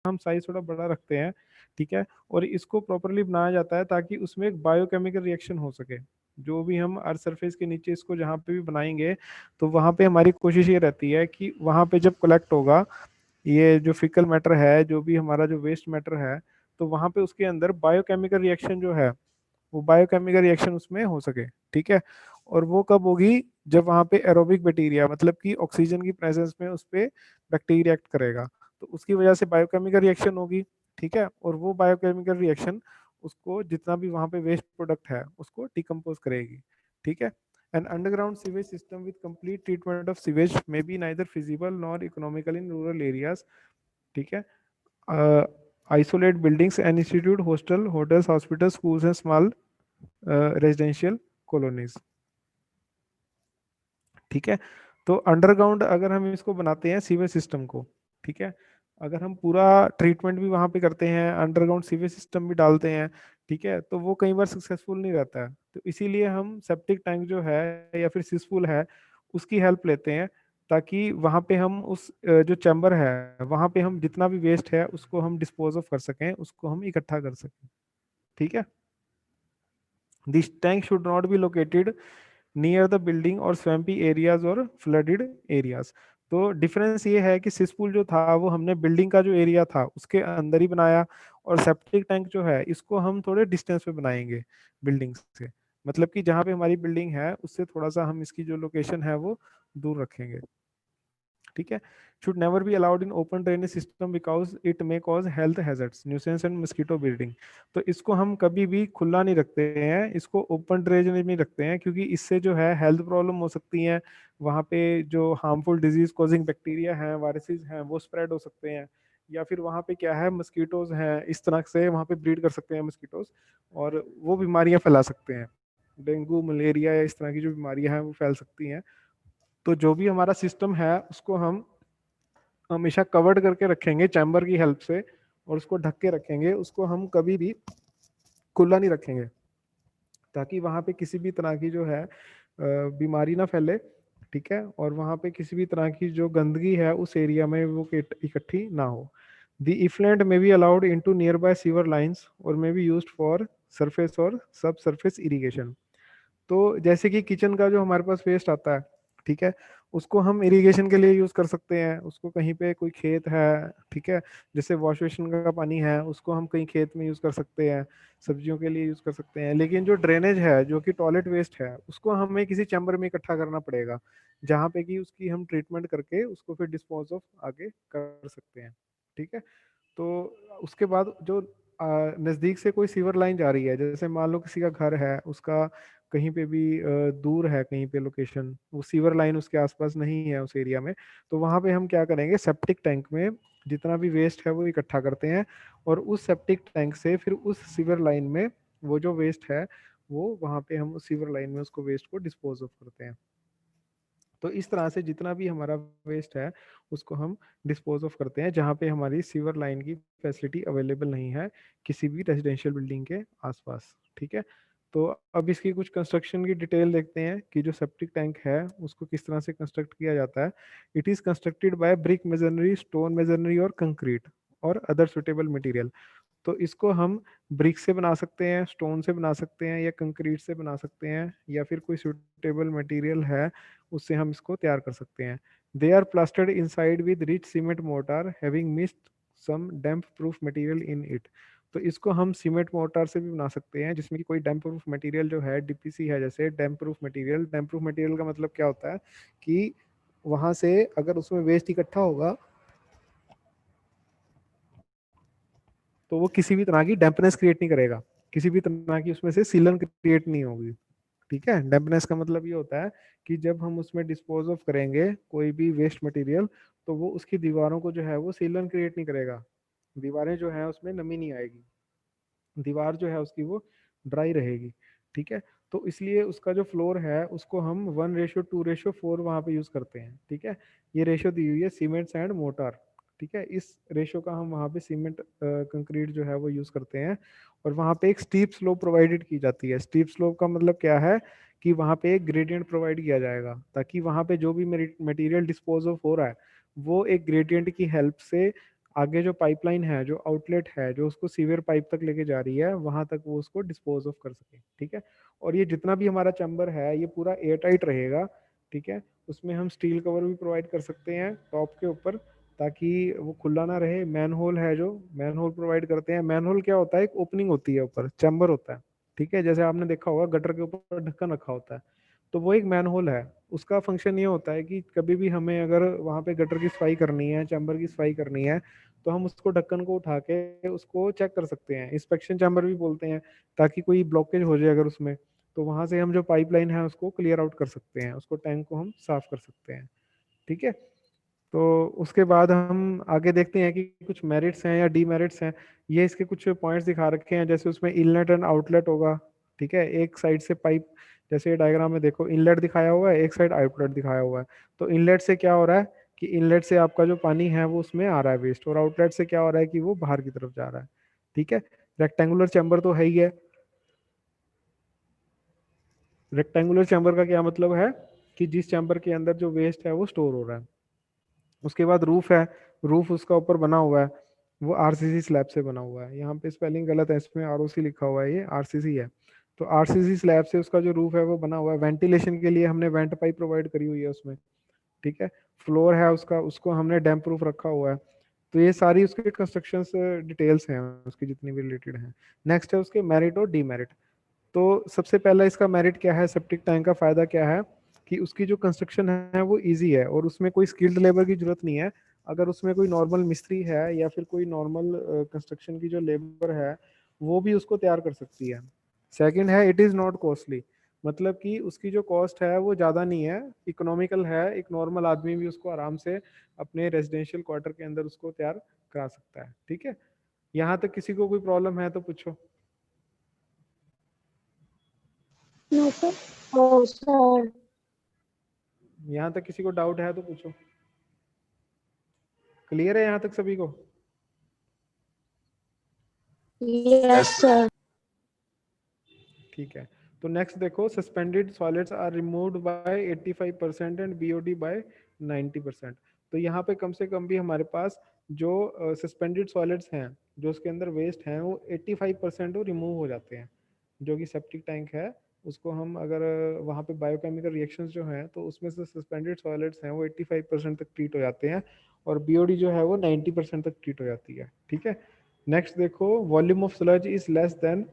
हम साइज थोड़ा बड़ा रखते हैं, ठीक है, और इसको प्रॉपरली बनाया जाता है ताकि उसमें एक बायोकेमिकल रिएक्शन हो सके। जो भी हम अर्थ सरफेस के नीचे इसको जहाँ पे भी बनाएंगे, तो वहाँ पे हमारी कोशिश ये रहती है कि वहाँ पे जब कलेक्ट होगा ये जो फिकल मैटर है, जो भी हमारा जो वेस्ट मैटर है, तो वहाँ पे उसके अंदर बायोकेमिकल रिएक्शन जो है, वो बायोकेमिकल रिएक्शन उसमें हो सके, ठीक है। और वो कब होगी, जब वहाँ पे एरोबिक बैक्टीरिया, मतलब कि ऑक्सीजन की प्रेजेंस में उस पे बैक्टीरिया एक्ट करेगा, तो उसकी वजह से बायोकेमिकल रिएक्शन होगी, ठीक है। और वो बायोकेमिकल रिएक्शन उसको जितना भी वहाँ पे वेस्ट प्रोडक्ट है उसको डिकम्पोज करेगी, ठीक है। An underground sewage system with complete treatment of sewage may be neither feasible nor economical in rural areas, ठीक है। Isolate buildings and institute hostel hotels hospitals schools and small residential colonies, ठीक है। तो underground अगर हम इसको बनाते हैं सीवेज सिस्टम को, ठीक है, अगर हम पूरा ट्रीटमेंट भी वहां पे करते हैं, अंडरग्राउंड सीवेज सिस्टम भी डालते हैं, ठीक है, तो वो कई बार सक्सेसफुल नहीं रहता है। तो इसीलिए हम सेप्टिक टैंक जो है या फिर सिसफुल है उसकी हेल्प लेते हैं, ताकि वहां पे हम उस जो चैम्बर है वहां पे हम जितना भी वेस्ट है उसको हम डिस्पोज ऑफ कर सकें, उसको हम इकट्ठा कर सकें, ठीक है। This tank should not be located near the building और स्वैम्पी एरियाज और फ्लडेड एरियाज। तो डिफरेंस ये है कि सिसपुल जो था वो हमने बिल्डिंग का जो एरिया था उसके अंदर ही बनाया, और सेप्टिक टैंक जो है इसको हम थोड़े डिस्टेंस पे बनाएंगे बिल्डिंग से, मतलब कि जहाँ पे हमारी बिल्डिंग है उससे थोड़ा सा हम इसकी जो लोकेशन है वो दूर रखेंगे, ठीक है। Should never be allowed in open drainage system because it may cause health hazards nuisance and mosquito breeding. तो इसको हम कभी भी खुला नहीं रखते हैं, इसको ओपन ड्रेनेज में रखते हैं, क्योंकि इससे जो है हेल्थ प्रॉब्लम हो सकती हैं, वहाँ पे जो हार्मफुल डिजीज कॉजिंग बैक्टीरिया हैं, वायरसेस हैं, वो स्प्रेड हो सकते हैं, या फिर वहाँ पे क्या है मस्कीटोज हैं, इस तरह से वहाँ पे ब्रीड कर सकते हैं मस्कीटोज, और वो बीमारियाँ फैला सकते हैं, डेंगू मलेरिया या इस तरह की जो बीमारियाँ हैं वो फैल सकती हैं। तो जो भी हमारा सिस्टम है उसको हम हमेशा कवर्ड करके रखेंगे चैम्बर की हेल्प से, और उसको ढक के रखेंगे, उसको हम कभी भी खुला नहीं रखेंगे, ताकि वहाँ पे किसी भी तरह की जो है बीमारी ना फैले, ठीक है, और वहाँ पे किसी भी तरह की जो गंदगी है उस एरिया में वो इकट्ठी ना हो। The effluent may be allowed into nearby sewer lines or may be used for surface or सब सरफेस इरिगेशन। तो जैसे कि किचन का जो हमारे पास वेस्ट आता है, ठीक है, उसको हम इरिगेशन के लिए यूज कर सकते हैं, उसको कहीं पे कोई खेत है, ठीक है, जैसे वॉश बेसिन का पानी है उसको हम कहीं खेत में यूज कर सकते हैं, सब्जियों के लिए यूज कर सकते हैं। लेकिन जो ड्रेनेज है जो कि टॉयलेट वेस्ट है उसको हमें किसी चैम्बर में इकट्ठा करना पड़ेगा, जहाँ पे कि उसकी हम ट्रीटमेंट करके उसको फिर डिस्पोज ऑफ आगे कर सकते हैं, ठीक है। तो उसके बाद जो नज़दीक से कोई सीवर लाइन जा रही है, जैसे मान लो किसी का घर है उसका कहीं पे भी दूर है कहीं पे लोकेशन, वो सीवर लाइन उसके आसपास नहीं है उस एरिया में, तो वहां पे हम क्या करेंगे, सेप्टिक टैंक में जितना भी वेस्ट है वो इकट्ठा करते हैं, और उस सेप्टिक टैंक से फिर उस सीवर लाइन में वो जो वेस्ट है वो वहां पे हम उस सीवर लाइन में उसको वेस्ट को डिस्पोज ऑफ करते हैं। तो इस तरह से जितना भी हमारा वेस्ट है उसको हम डिस्पोज ऑफ करते हैं, जहाँ पे हमारी सीवर लाइन की फैसिलिटी अवेलेबल नहीं है किसी भी रेजिडेंशियल बिल्डिंग के आसपास, ठीक है। तो अब इसकी कुछ कंस्ट्रक्शन की डिटेल देखते हैं कि जो सेप्टिक टैंक है उसको किस तरह से कंस्ट्रक्ट किया जाता है। It is constructed by brick masonry, stone masonry और कंक्रीट और अदर सुटेबल मटेरियल। तो इसको हम ब्रिक से बना सकते हैं, स्टोन से बना सकते हैं, या कंक्रीट से बना सकते हैं, या फिर कोई सुटेबल मटेरियल है उससे हम इसको तैयार कर सकते हैं। They are plastered inside with rich cement mortar having mixed some damp proof material in it. तो इसको हम सीमेंट मोर्टार से भी बना सकते हैं जिसमें कि कोई डैम्प प्रूफ मटेरियल जो है, डीपीसी है जैसे डैम्प प्रूफ मटेरियल। डैम्प प्रूफ मटेरियल का मतलब क्या होता है कि वहां से अगर उसमें वेस्ट इकट्ठा होगा तो वो किसी भी तरह की डैम्पनेस क्रिएट नहीं करेगा, किसी भी तरह की उसमें से सीलन क्रिएट नहीं होगी, ठीक है। डैम्पनेस का मतलब ये होता है कि जब हम उसमें डिस्पोज ऑफ करेंगे कोई भी वेस्ट मटेरियल, तो वो उसकी दीवारों को जो है वो सीलन क्रिएट नहीं करेगा, दीवारें जो है उसमें नमी नहीं आएगी, दीवार जो है उसकी वो ड्राई रहेगी, ठीक है। तो इसलिए उसका जो फ्लोर है उसको हम 1:2:4 वहाँ पे यूज करते हैं, ठीक है। ये रेशो दी हुई है सीमेंट एंड मोटार, ठीक है, इस रेशो का हम वहाँ पे सीमेंट कंक्रीट जो है वो यूज करते हैं। और वहाँ पे एक स्टीप स्लोप प्रोवाइडेड की जाती है। स्टीप स्लोप का मतलब क्या है कि वहाँ पे एक ग्रेडियंट प्रोवाइड किया जाएगा, ताकि वहाँ पे जो भी मटेरियल डिस्पोज ऑफ हो रहा है वो एक ग्रेडियंट की हेल्प से आगे जो पाइपलाइन है, जो आउटलेट है, जो उसको सीवियर पाइप तक लेके जा रही है, वहां तक वो उसको डिस्पोज ऑफ कर सके। ठीक है। और ये जितना भी हमारा चैम्बर है ये पूरा एयर टाइट रहेगा। ठीक है। उसमें हम स्टील कवर भी प्रोवाइड कर सकते हैं टॉप के ऊपर, ताकि वो खुला ना रहे। मैन होल है, जो मैन होल प्रोवाइड करते हैं। मैन होल क्या होता है, एक ओपनिंग होती है, ऊपर चैम्बर होता है। ठीक है। जैसे आपने देखा होगा गटर के ऊपर ढक्कन रखा होता है, तो वो एक मैन होल है। उसका फंक्शन ये होता है कि कभी भी हमें अगर वहां पे गटर की सफाई करनी है, चैम्बर की सफाई करनी है, तो हम उसको ढक्कन को उठा के उसको चेक कर सकते हैं। इंस्पेक्शन चैम्बर भी बोलते हैं, ताकि कोई ब्लॉकेज हो जाए अगर उसमें, तो वहां से हम जो पाइपलाइन है उसको क्लियर आउट कर सकते हैं, उसको टैंक को हम साफ कर सकते हैं। ठीक है। तो उसके बाद हम आगे देखते हैं कि कुछ मेरिट्स हैं या डीमेरिट्स हैं। ये इसके कुछ पॉइंट्स दिखा रखे हैं, जैसे उसमें इनलेट एंड आउटलेट होगा। ठीक है। एक साइड से पाइप, जैसे डायग्राम में देखो इनलेट दिखाया हुआ है, एक साइड आउटलेट दिखाया हुआ है। तो इनलेट से क्या हो रहा है कि इनलेट से आपका जो पानी है वो उसमें आ रहा है वेस्ट, और आउटलेट से क्या हो रहा है कि वो बाहर की तरफ जा रहा है। ठीक है। रेक्टेंगुलर चैम्बर तो है ही है। रेक्टेंगुलर चैम्बर का क्या मतलब है कि जिस चैम्बर के अंदर जो वेस्ट है वो स्टोर हो रहा है। उसके बाद रूफ है। रूफ उसका ऊपर बना हुआ है, वो आरसीसी स्लैब से बना हुआ है। यहाँ पे स्पेलिंग गलत है, इसमें आरओसी लिखा हुआ है, ये आरसीसी है। तो आरसीसी स्लैब से उसका जो रूफ है वो बना हुआ है। वेंटिलेशन के लिए हमने वेंट पाइप प्रोवाइड करी हुई है उसमें। ठीक है। फ्लोर है उसका, उसको हमने डैम्प प्रूफ रखा हुआ है। तो ये सारी उसके कंस्ट्रक्शन डिटेल्स हैं उसकी जितनी भी रिलेटेड हैं। नेक्स्ट है उसके मेरिट और डीमेरिट। तो सबसे पहला इसका मेरिट क्या है, सेप्टिक टैंक का फायदा क्या है कि उसकी जो कंस्ट्रक्शन है वो इजी है, और उसमें कोई स्किल्ड लेबर की जरूरत नहीं है। अगर उसमें कोई नॉर्मल मिस्त्री है या फिर कोई नॉर्मल कंस्ट्रक्शन की जो लेबर है, वो भी उसको तैयार कर सकती है। सेकंड है, इट इज़ नॉट कॉस्टली, मतलब कि उसकी जो कॉस्ट है वो ज़्यादा नहीं है, इकोनॉमिकल है। एक नॉर्मल आदमी भी उसको आराम से अपने रेजिडेंशियल क्वार्टर के अंदर उसको तैयार करा सकता है। ठीक है। यहाँ तक किसी को कोई प्रॉब्लम है तो पूछो। No sir. Oh sir. यहाँ तक किसी को डाउट है तो पूछो। क्लियर है यहाँ तक सभी को? Yes sir. ठीक है। तो नेक्स्ट देखो, suspended solids are removed by 85% and BOD by 90%। तो यहाँ पे कम से कम भी हमारे पास जो सस्पेंडेड सॉलिड्स हैं, जो उसके अंदर वेस्ट हैं, वो 85% वो रिमूव हो जाते हैं। जो कि सेप्टिक टैंक है, उसको हम अगर वहाँ पे बायोकेमिकल रिएक्शंस जो हैं, तो उसमें से सस्पेंडेड सॉलिड्स हैं वो 85% तक ट्रीट हो जाते हैं, और बीओडी जो है वो 90% तक ट्रीट हो जाती है। ठीक है। नेक्स्ट देखो, volume of sludge is less than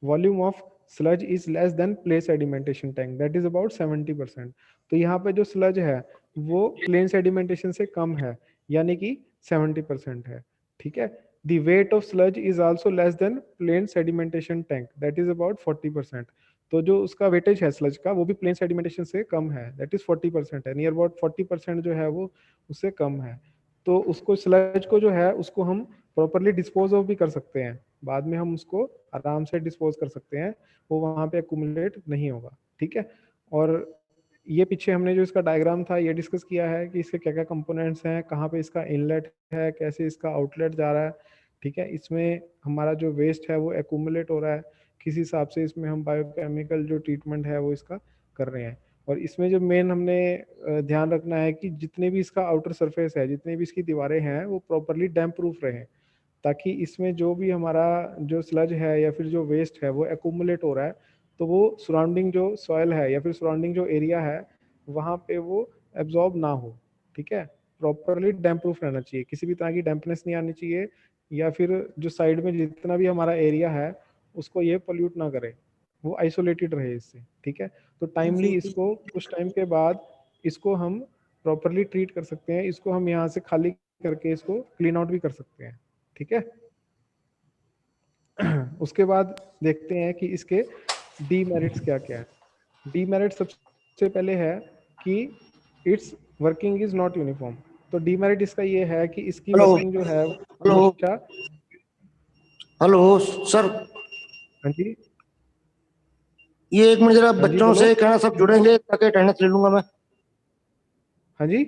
volume of sludge is less than plain sedimentation tank, that is about 70%। तो यहाँ पे जो स्लज है वो प्लेन सेडिमेंटेशन से कम है, यानी कि 70% है। ठीक है। The weight of sludge is also less than plain sedimentation tank, that is about 40%। तो जो उसका वेटेज है स्लज का, वो भी प्लेन सेडिमेंटेशन से कम है, दैट इज 40% है, नियर अबाउट 40% जो है वो उससे कम है। तो उसको स्लज को जो है उसको हम प्रॉपरली डिस्पोज ऑफ भी कर सकते हैं, बाद में हम उसको आराम से डिस्पोज कर सकते हैं, वो वहाँ पे एक्यूमुलेट नहीं होगा। ठीक है। और ये पीछे हमने जो इसका डायग्राम था ये डिस्कस किया है कि इसके क्या क्या कंपोनेंट्स हैं, कहाँ पे इसका इनलेट है, कैसे इसका आउटलेट जा रहा है। ठीक है। इसमें हमारा जो वेस्ट है वो एक्यूमुलेट हो रहा है, किस हिसाब से इसमें हम बायोकेमिकल जो ट्रीटमेंट है वो इसका कर रहे हैं। और इसमें जो मेन हमने ध्यान रखना है कि जितने भी इसका आउटर सरफेस है, जितने भी इसकी दीवारें हैं, वो प्रॉपरली डैम्प प्रूफ रहे, ताकि इसमें जो भी हमारा जो स्लज है या फिर जो वेस्ट है वो एक्यूमुलेट हो रहा है, तो वो सराउंडिंग जो सॉइल है या फिर सराउंडिंग जो एरिया है वहाँ पे वो एब्जॉर्ब ना हो। ठीक है। प्रॉपरली डैम्प प्रूफ रहना चाहिए, किसी भी तरह की डैम्पनेस नहीं आनी चाहिए, या फिर जो साइड में जितना भी हमारा एरिया है उसको ये पोल्यूट ना करे, वो आइसोलेटेड रहे इससे। ठीक है। तो टाइमली इसको कुछ टाइम के बाद इसको हम प्रॉपरली ट्रीट कर सकते हैं, इसको हम यहाँ से खाली करके इसको क्लीन आउट भी कर सकते हैं। ठीक है। उसके बाद देखते हैं कि इसके डीमेरिट्स क्या क्या है। डीमेरिट सबसे पहले है कि it's working is not uniform. तो डीमेरिट इसका ये है कि इसकी हेलो वर्किंग जो है हेलो हमेशा। हेलो सर, हाँ जी। ये एक मिनट जरा हाँ जी बच्चों बोलो। से कहना, सब जुड़ेंगे ताकि अटेंडेंस ले लूंगा मैं। हाँ जी।